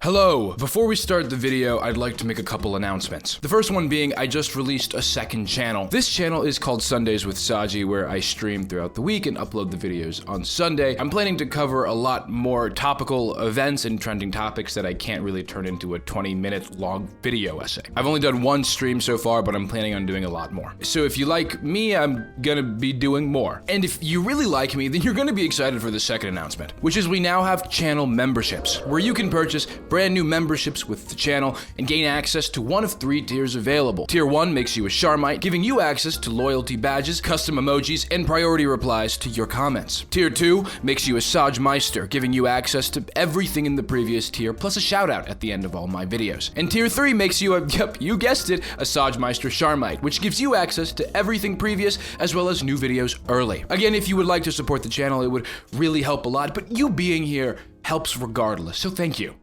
Hello! Before we start the video, I'd like to make a couple announcements. The first one being, I just released a second channel. This channel is called Sundays with Saji, where I stream throughout the week and upload the videos on Sunday. I'm planning to cover a lot more topical events and trending topics that I can't really turn into a 20-minute long video essay. I've only done one stream so far, but I'm planning on doing a lot more. So if you like me, I'm gonna be doing more. And if you really like me, then you're gonna be excited for the second announcement, which is we now have channel memberships, where you can purchase brand new memberships with the channel and gain access to one of 3 tiers available. Tier 1 makes you a Sharmite, giving you access to loyalty badges, custom emojis, and priority replies to your comments. Tier 2 makes you a Saji, giving you access to everything in the previous tier, plus a shout out at the end of all my videos. And Tier 3 makes you yep, you guessed it, a Saji Sharmite, which gives you access to everything previous as well as new videos early. Again, if you would like to support the channel, it would really help a lot, but you being here helps regardless, so thank you.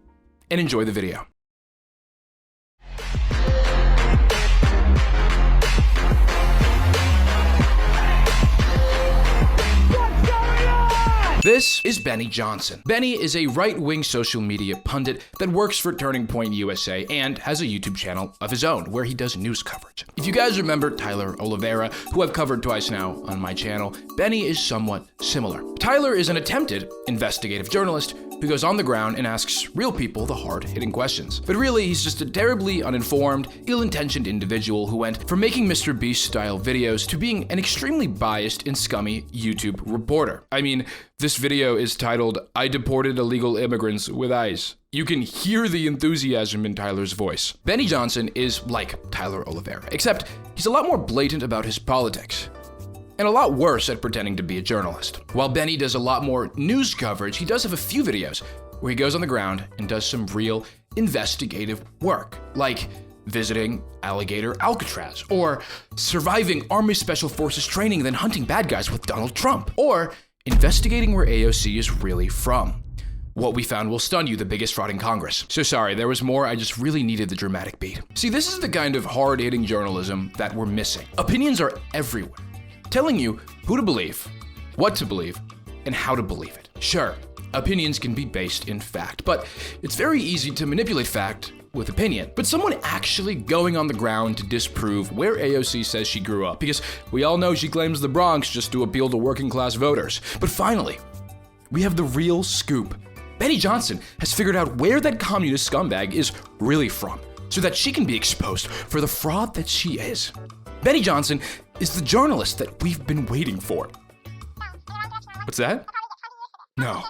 And enjoy the video. This is Benny Johnson. Benny is a right-wing social media pundit that works for Turning Point USA and has a YouTube channel of his own where he does news coverage. If you guys remember Tyler Oliveira, who I've covered twice now on my channel, Benny is somewhat similar. Tyler is an attempted investigative journalist who goes on the ground and asks real people the hard-hitting questions. But really, he's just a terribly uninformed, ill-intentioned individual who went from making Mr. Beast-style videos to being an extremely biased and scummy YouTube reporter. I mean, this video is titled, "I Deported Illegal Immigrants with ICE." You can hear the enthusiasm in Tyler's voice. Benny Johnson is like Tyler Oliveira, except he's a lot more blatant about his politics, and a lot worse at pretending to be a journalist. While Benny does a lot more news coverage, he does have a few videos where he goes on the ground and does some real investigative work, like visiting Alligator Alcatraz, or surviving Army Special Forces training then hunting bad guys with Donald Trump, or investigating where AOC is really from. What we found will stun you, the biggest fraud in Congress. So sorry, there was more, I just really needed the dramatic beat. See, this is the kind of hard-hitting journalism that we're missing. Opinions are everywhere, telling you who to believe, what to believe, and how to believe it. Sure, opinions can be based in fact, but it's very easy to manipulate fact with opinion. But someone actually going on the ground to disprove where AOC says she grew up, because we all know she claims the Bronx just to appeal to working class voters. But finally, we have the real scoop. Benny Johnson has figured out where that communist scumbag is really from, so that she can be exposed for the fraud that she is. Benny Johnson is the journalist that we've been waiting for. What's that? No,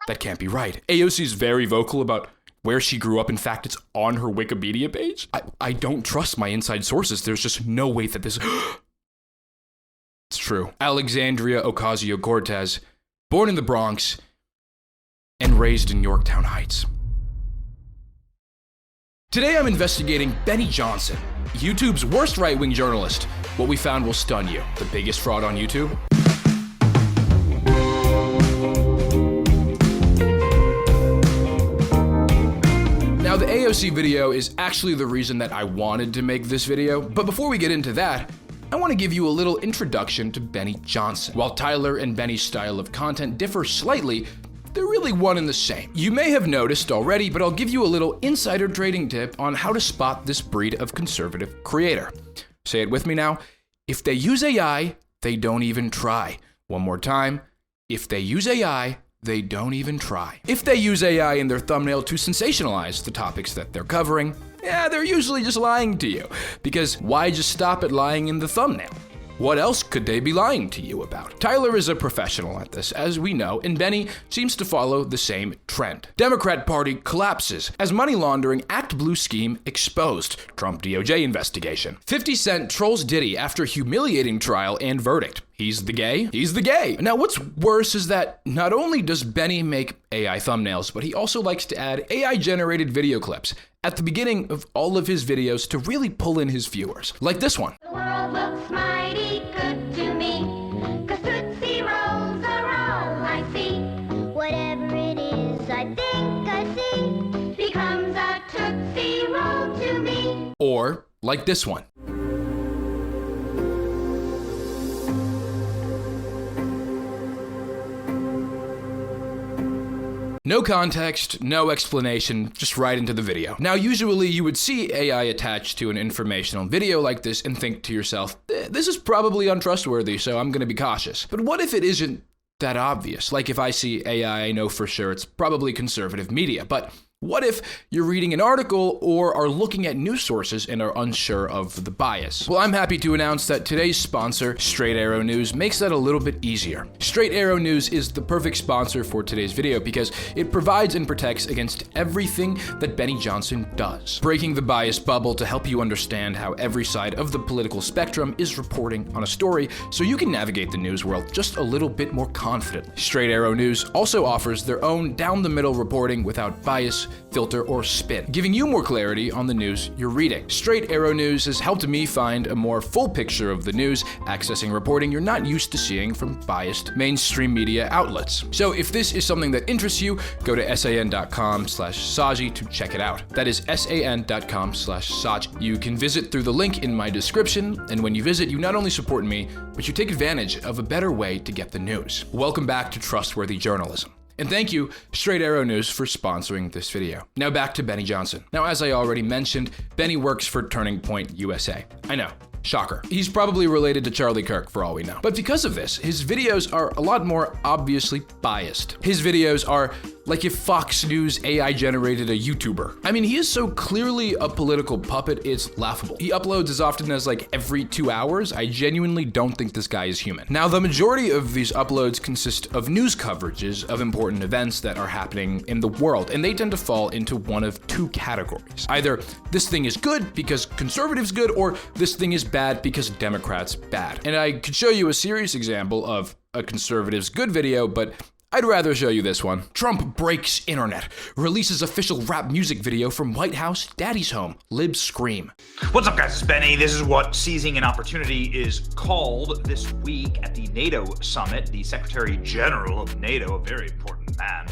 that can't be right. AOC's very vocal about where she grew up. In fact, it's on her Wikipedia page. I don't trust my inside sources. There's just no way that this... It's true. Alexandria Ocasio-Cortez, born in the Bronx and raised in Yorktown Heights. Today I'm investigating Benny Johnson, YouTube's worst right-wing journalist. What we found will stun you. The biggest fraud on YouTube? Now, the AOC video is actually the reason that I wanted to make this video, but before we get into that, I want to give you a little introduction to Benny Johnson. While Tyler and Benny's style of content differ slightly, they're really one and the same. You may have noticed already, but I'll give you a little insider trading tip on how to spot this breed of conservative creator. Say it with me now. If they use AI, they don't even try. One more time. If they use AI, they don't even try. If they use AI in their thumbnail to sensationalize the topics that they're covering, yeah, they're usually just lying to you. Because why just stop at lying in the thumbnail? What else could they be lying to you about? Tyler is a professional at this, as we know, and Benny seems to follow the same trend. Democrat Party collapses as money laundering Act Blue scheme exposed. Trump DOJ investigation. 50 Cent trolls Diddy after humiliating trial and verdict. He's the gay? He's the gay. Now, what's worse is that not only does Benny make AI thumbnails, but he also likes to add AI-generated video clips at the beginning of all of his videos to really pull in his viewers. Like this one. The world looks mighty good to me, 'cause Tootsie Rolls are all I see. Whatever it is I think I see becomes a Tootsie Roll to me. Or like this one. No context, no explanation, just right into the video. Now, usually you would see AI attached to an informational video like this and think to yourself, this is probably untrustworthy, so I'm gonna be cautious. But what if it isn't that obvious? Like if I see AI, I know for sure it's probably conservative media, but what if you're reading an article or are looking at news sources and are unsure of the bias? Well, I'm happy to announce that today's sponsor, Straight Arrow News, makes that a little bit easier. Straight Arrow News is the perfect sponsor for today's video because it provides and protects against everything that Benny Johnson does, breaking the bias bubble to help you understand how every side of the political spectrum is reporting on a story so you can navigate the news world just a little bit more confidently. Straight Arrow News also offers their own down-the-middle reporting without bias, filter, or spin, giving you more clarity on the news you're reading. Straight Arrow News has helped me find a more full picture of the news, accessing reporting you're not used to seeing from biased mainstream media outlets. So if this is something that interests you, go to san.com/Saji to check it out. That is san.com/Saji. You can visit through the link in my description, and when you visit, you not only support me, but you take advantage of a better way to get the news. Welcome back to Trustworthy Journalism. And thank you, Straight Arrow News, for sponsoring this video. Now back to Benny Johnson. Now, as I already mentioned, Benny works for Turning Point USA. I know. Shocker. He's probably related to Charlie Kirk for all we know. But because of this, his videos are a lot more obviously biased. His videos are like if Fox News AI generated a YouTuber. I mean, he is so clearly a political puppet, it's laughable. He uploads as often as like every 2 hours. I genuinely don't think this guy is human. Now, the majority of these uploads consist of news coverages of important events that are happening in the world, and they tend to fall into one of two categories. Either this thing is good because conservatives good, or this thing is bad because Democrats bad. And I could show you a serious example of a conservative's good video, but I'd rather show you this one. Trump breaks internet, releases official rap music video from White House, Daddy's home, libs scream. What's up, guys? It's Benny. This is what seizing an opportunity is called this week at the NATO summit. The Secretary General of NATO, a very important man,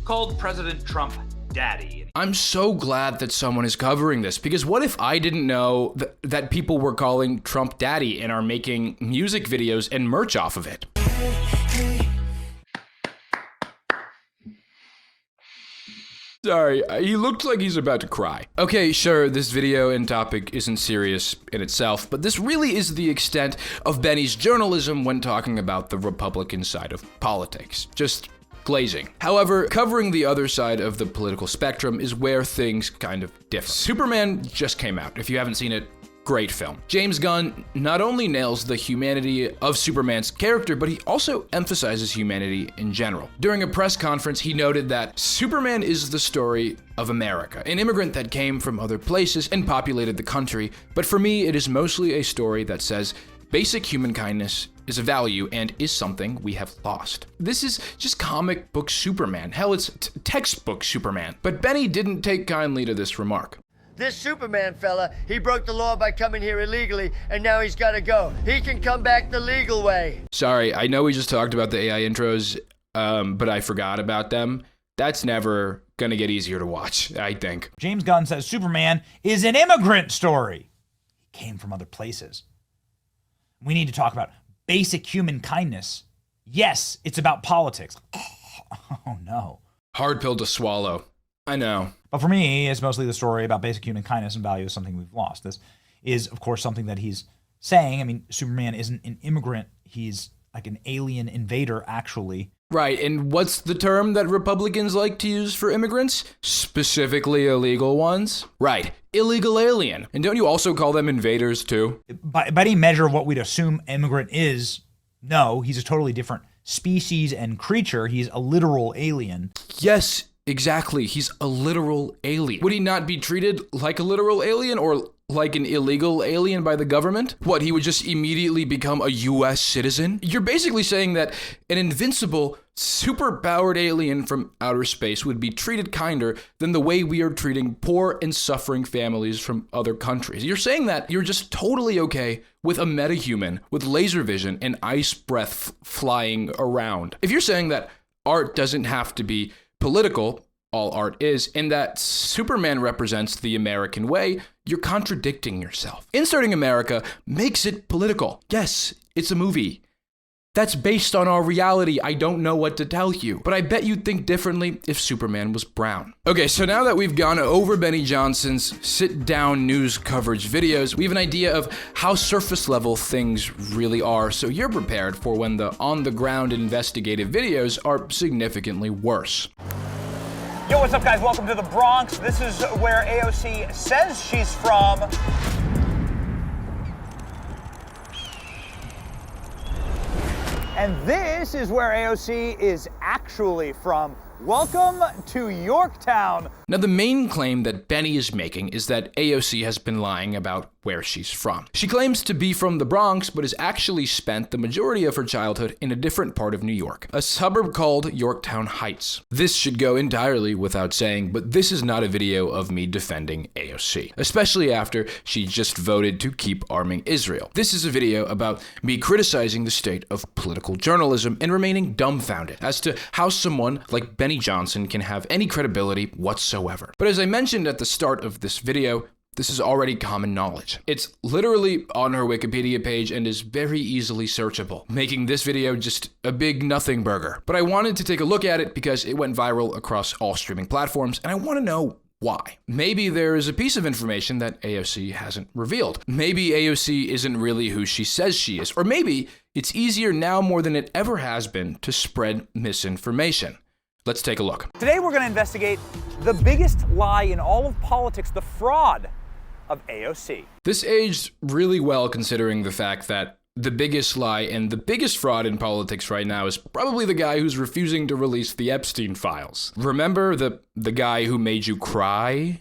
called President Trump Daddy. I'm so glad that someone is covering this, because what if I didn't know that people were calling Trump Daddy and are making music videos and merch off of it? Sorry, he looked like he's about to cry. Okay, sure, this video and topic isn't serious in itself, but this really is the extent of Benny's journalism when talking about the Republican side of politics. Just glazing. However, covering the other side of the political spectrum is where things kind of differ. Superman just came out. If you haven't seen it, great film. James Gunn not only nails the humanity of Superman's character, but he also emphasizes humanity in general. During a press conference, he noted that Superman is the story of America, an immigrant that came from other places and populated the country. But for me, it is mostly a story that says basic human kindness is a value and is something we have lost. This is just comic book Superman. Hell, it's textbook Superman. But Benny didn't take kindly to this remark. This Superman fella, he broke the law by coming here illegally, and now he's gotta go. He can come back the legal way. Sorry, I know we just talked about the AI intros, but I forgot about them. That's never gonna get easier to watch, I think. James Gunn says Superman is an immigrant story. He came from other places. We need to talk about basic human kindness. Yes, it's about politics. Oh no. Hard pill to swallow. I know. But for me, it's mostly the story about basic human kindness and value is something we've lost. This is, of course, something that he's saying. I mean, Superman isn't an immigrant. He's like an alien invader, actually. Right, and what's the term that Republicans like to use for immigrants? Specifically illegal ones? Right, illegal alien. And don't you also call them invaders too? By any measure of what we'd assume immigrant is, no, he's a totally different species and creature. He's a literal alien. Yes, exactly. He's a literal alien. Would he not be treated like a literal alien or like an illegal alien by the government? What, he would just immediately become a US citizen? You're basically saying that an invincible, superpowered alien from outer space would be treated kinder than the way we are treating poor and suffering families from other countries. You're saying that you're just totally okay with a metahuman with laser vision and ice breath flying around. If you're saying that art doesn't have to be political, all art is, and that Superman represents the American way, you're contradicting yourself. Inserting America makes it political. Yes, it's a movie. That's based on our reality. I don't know what to tell you. But I bet you'd think differently if Superman was brown. Okay, so now that we've gone over Benny Johnson's sit-down news coverage videos, we have an idea of how surface level things really are, so you're prepared for when the on-the-ground investigative videos are significantly worse. Yo, what's up, guys? Welcome to the Bronx. This is where AOC says she's from. And this is where AOC is actually from. Welcome to Yorktown. Now, the main claim that Benny is making is that AOC has been lying about where she's from. She claims to be from the Bronx, but has actually spent the majority of her childhood in a different part of New York, a suburb called Yorktown Heights. This should go entirely without saying, but this is not a video of me defending AOC, especially after she just voted to keep arming Israel. This is a video about me criticizing the state of political journalism and remaining dumbfounded as to how someone like Benny Johnson can have any credibility whatsoever. But as I mentioned at the start of this video, this is already common knowledge. It's literally on her Wikipedia page and is very easily searchable, making this video just a big nothing burger. But I wanted to take a look at it because it went viral across all streaming platforms, and I want to know why. Maybe there is a piece of information that AOC hasn't revealed. Maybe AOC isn't really who she says she is, or maybe it's easier now more than it ever has been to spread misinformation. Let's take a look. Today we're going to investigate the biggest lie in all of politics, the fraud of AOC. This aged really well considering the fact that the biggest lie and the biggest fraud in politics right now is probably the guy who's refusing to release the Epstein files. Remember the guy who made you cry?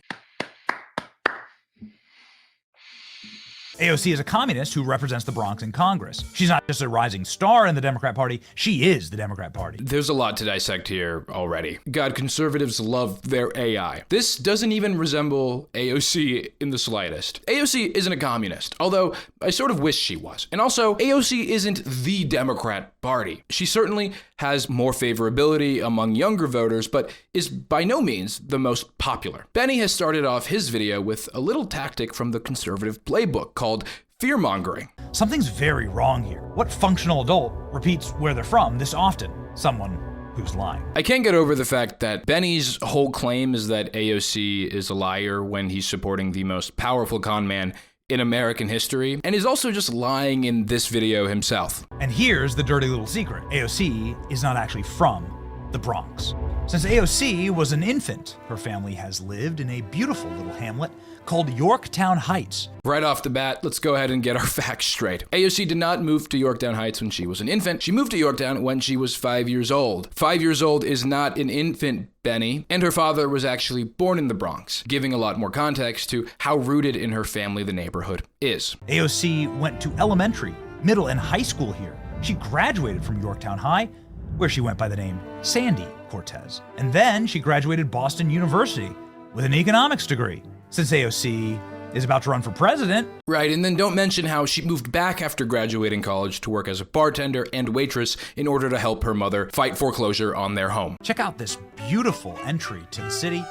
AOC is a communist who represents the Bronx in Congress. She's not just a rising star in the Democrat Party, she is the Democrat Party. There's a lot to dissect here already. God, conservatives love their AI. This doesn't even resemble AOC in the slightest. AOC isn't a communist, although I sort of wish she was. And also, AOC isn't the Democrat Party. She certainly has more favorability among younger voters, but is by no means the most popular. Benny has started off his video with a little tactic from the conservative playbook called fear-mongering. Something's very wrong here. What functional adult repeats where they're from this often? Someone who's lying. I can't get over the fact that Benny's whole claim is that AOC is a liar when he's supporting the most powerful con man in American history, and is also just lying in this video himself. And here's the dirty little secret. AOC is not actually from the Bronx. Since AOC was an infant, her family has lived in a beautiful little hamlet called Yorktown Heights. Right off the bat, let's go ahead and get our facts straight. AOC did not move to Yorktown Heights when she was an infant. She moved to Yorktown when she was 5 years old. 5 years old is not an infant, Benny, and her father was actually born in the Bronx, giving a lot more context to how rooted in her family the neighborhood is. AOC went to elementary, middle, and high school here. She graduated from Yorktown High, where she went by the name Sandy Cortez. And then she graduated Boston University with an economics degree. Since AOC is about to run for president. Right, and then don't mention how she moved back after graduating college to work as a bartender and waitress in order to help her mother fight foreclosure on their home. Check out this beautiful entry to the city.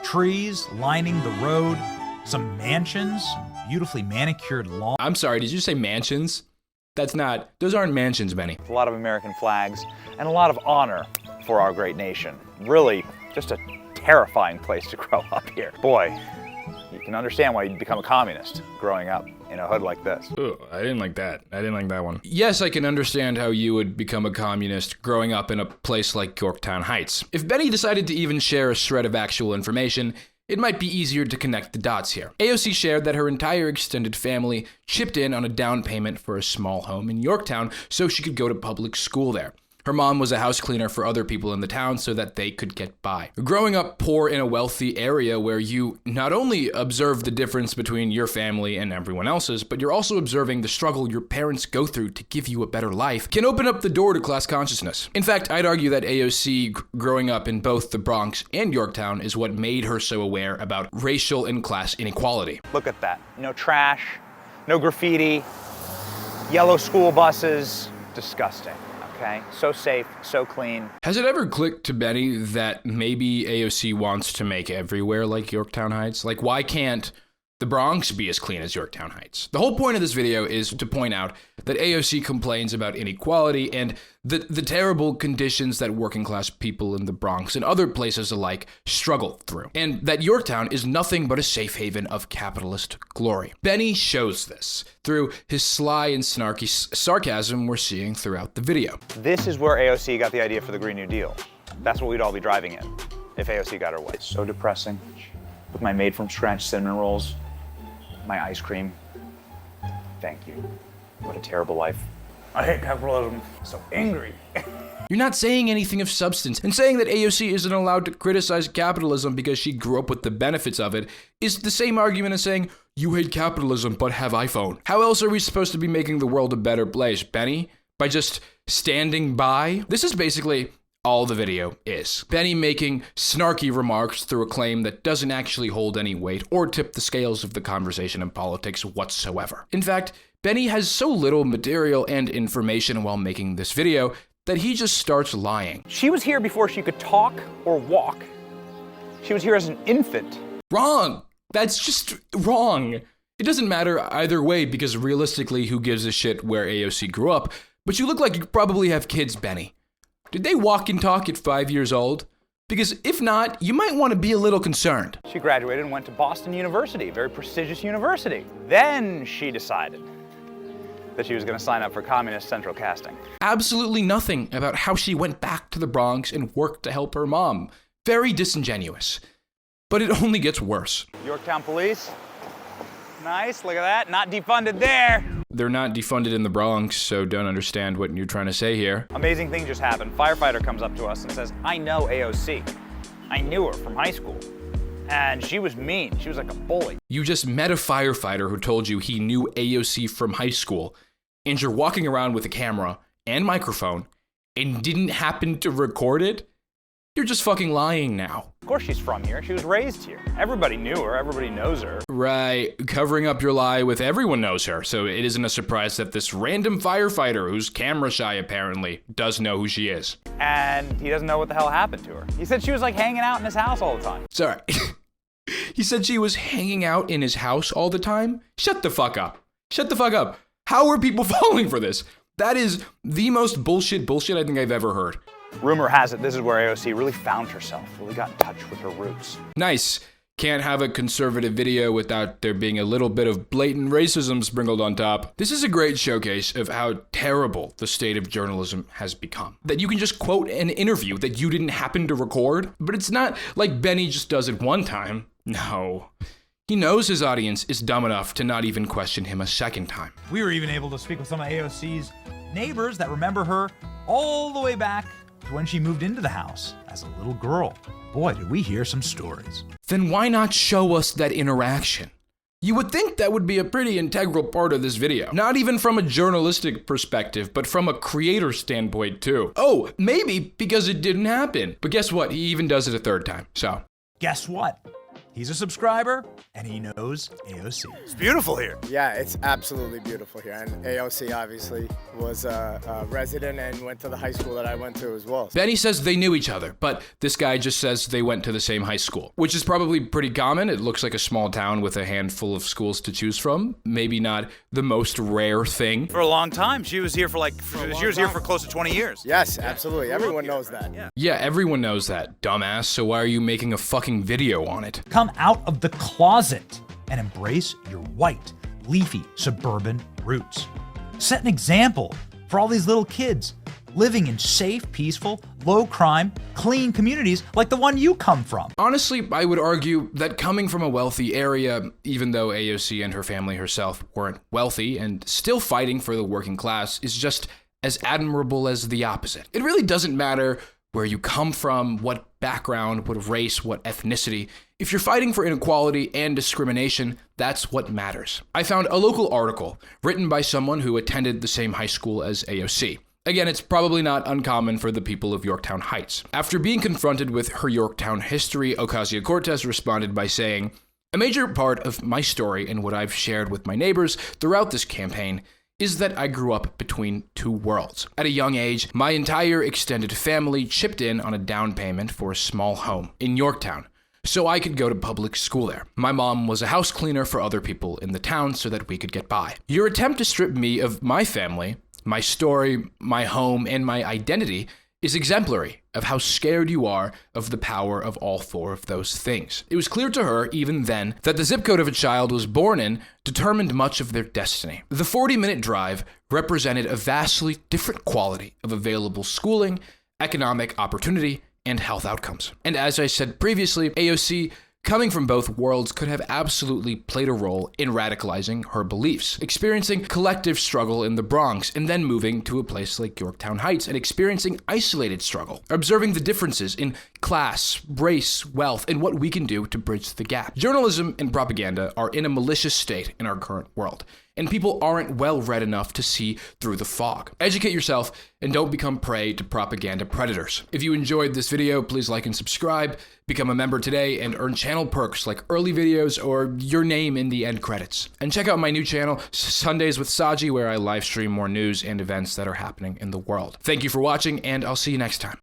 Trees lining the road, some mansions, some beautifully manicured lawn. I'm sorry, did you say mansions? Those aren't mansions, Benny. A lot of American flags and a lot of honor for our great nation. Really, just a terrifying place to grow up here. Boy, you can understand why you'd become a communist growing up in a hood like this. Ugh, I didn't like that one. Yes, I can understand how you would become a communist growing up in a place like Yorktown Heights. If Benny decided to even share a shred of actual information, it might be easier to connect the dots here. AOC shared that her entire extended family chipped in on a down payment for a small home in Yorktown so she could go to public school there. Her mom was a house cleaner for other people in the town so that they could get by. Growing up poor in a wealthy area where you not only observe the difference between your family and everyone else's, but you're also observing the struggle your parents go through to give you a better life, can open up the door to class consciousness. In fact, I'd argue that AOC growing up in both the Bronx and Yorktown is what made her so aware about racial and class inequality. Look at that. No trash, no graffiti, yellow school buses. Disgusting. Okay, so safe, so clean. Has it ever clicked to Benny that maybe AOC wants to make everywhere like Yorktown Heights? Like, why can't the Bronx be as clean as Yorktown Heights? The whole point of this video is to point out that AOC complains about inequality and the terrible conditions that working class people in the Bronx and other places alike struggle through, and that Yorktown is nothing but a safe haven of capitalist glory. Benny shows this through his sly and snarky sarcasm we're seeing throughout the video. This is where AOC got the idea for the Green New Deal. That's what we'd all be driving in if AOC got her way. It's so depressing. With my made-from-scratch cinnamon rolls, my ice cream. Thank you. What a terrible life. I hate capitalism. I'm so angry. You're not saying anything of substance, and saying that AOC isn't allowed to criticize capitalism because she grew up with the benefits of it is the same argument as saying, you hate capitalism but have iPhone. How else are we supposed to be making the world a better place, Benny? By just standing by? This is basically all the video is. Benny making snarky remarks through a claim that doesn't actually hold any weight or tip the scales of the conversation in politics whatsoever. In fact, Benny has so little material and information while making this video that he just starts lying. She was here before she could talk or walk. She was here as an infant. Wrong! That's just wrong. It doesn't matter either way because realistically, who gives a shit where AOC grew up? But you look like you probably have kids, Benny. Did they walk and talk at 5 years old? Because if not, you might want to be a little concerned. She graduated and went to Boston University, a very prestigious university. Then she decided that she was going to sign up for Communist Central Casting. Absolutely nothing about how she went back to the Bronx and worked to help her mom. Very disingenuous. But it only gets worse. Yorktown Police. Nice, look at that. Not defunded there. They're not defunded in the Bronx, so don't understand what you're trying to say here. Amazing thing just happened. Firefighter comes up to us and says, I know AOC. I knew her from high school. And she was mean. She was like a bully. You just met a firefighter who told you he knew AOC from high school, and you're walking around with a camera and microphone and didn't happen to record it? You're just fucking lying now. Of course she's from here. She was raised here. Everybody knew her. Everybody knows her. Right, covering up your lie with everyone knows her, so it isn't a surprise that this random firefighter, who's camera shy apparently, does know who she is. And he doesn't know what the hell happened to her. He said she was like hanging out in his house all the time. Sorry. He said she was hanging out in his house all the time? Shut the fuck up. Shut the fuck up. How are people falling for this? That is the most bullshit I think I've ever heard. Rumor has it this is where AOC really found herself, really got in touch with her roots. Nice. Can't have a conservative video without there being a little bit of blatant racism sprinkled on top. This is a great showcase of how terrible the state of journalism has become. That you can just quote an interview that you didn't happen to record, but it's not like Benny just does it one time. No. He knows his audience is dumb enough to not even question him a second time. We were even able to speak with some of AOC's neighbors that remember her all the way back to when she moved into the house as a little girl. Boy, did we hear some stories. Then why not show us that interaction? You would think that would be a pretty integral part of this video. Not even from a journalistic perspective, but from a creator standpoint too. Oh, maybe because it didn't happen. But guess what? He even does it a third time, so. Guess what? He's a subscriber, and he knows AOC. It's beautiful here. Yeah, it's absolutely beautiful here. And AOC obviously was a resident and went to the high school that I went to as well. Benny says they knew each other, but this guy just says they went to the same high school, which is probably pretty common. It looks like a small town with a handful of schools to choose from. Maybe not the most rare thing. For a long time. She was here for here for close to 20 years. Yes, absolutely. Everyone knows that. Yeah, everyone knows that, dumbass. So why are you making a fucking video on it? Come out of the closet and embrace your white, leafy, suburban roots. Set an example for all these little kids living in safe, peaceful, low-crime, clean communities like the one you come from. Honestly, I would argue that coming from a wealthy area, even though AOC and her family herself weren't wealthy and still fighting for the working class, is just as admirable as the opposite. It really doesn't matter where you come from, what background, what race, what ethnicity. If you're fighting for inequality and discrimination, that's what matters. I found a local article written by someone who attended the same high school as AOC. Again, it's probably not uncommon for the people of Yorktown Heights. After being confronted with her Yorktown history, Ocasio-Cortez responded by saying, "A major part of my story and what I've shared with my neighbors throughout this campaign is that I grew up between two worlds. At a young age, my entire extended family chipped in on a down payment for a small home in Yorktown. so I could go to public school there. My mom was a house cleaner for other people in the town so that we could get by. Your attempt to strip me of my family, my story, my home, and my identity is exemplary of how scared you are of the power of all four of those things. It was clear to her, even then, that the zip code of a child was born in determined much of their destiny. The 40-minute drive represented a vastly different quality of available schooling, economic opportunity, and health outcomes. And as I said previously, AOC, coming from both worlds, could have absolutely played a role in radicalizing her beliefs, experiencing collective struggle in the Bronx, and then moving to a place like Yorktown Heights and experiencing isolated struggle, observing the differences in class, race, wealth, and what we can do to bridge the gap. Journalism and propaganda are in a malicious state in our current world, and people aren't well read enough to see through the fog. Educate yourself and don't become prey to propaganda predators. If you enjoyed this video, please like and subscribe, become a member today, and earn channel perks like early videos or your name in the end credits. And check out my new channel, Sundays with Saji, where I live stream more news and events that are happening in the world. Thank you for watching, and I'll see you next time.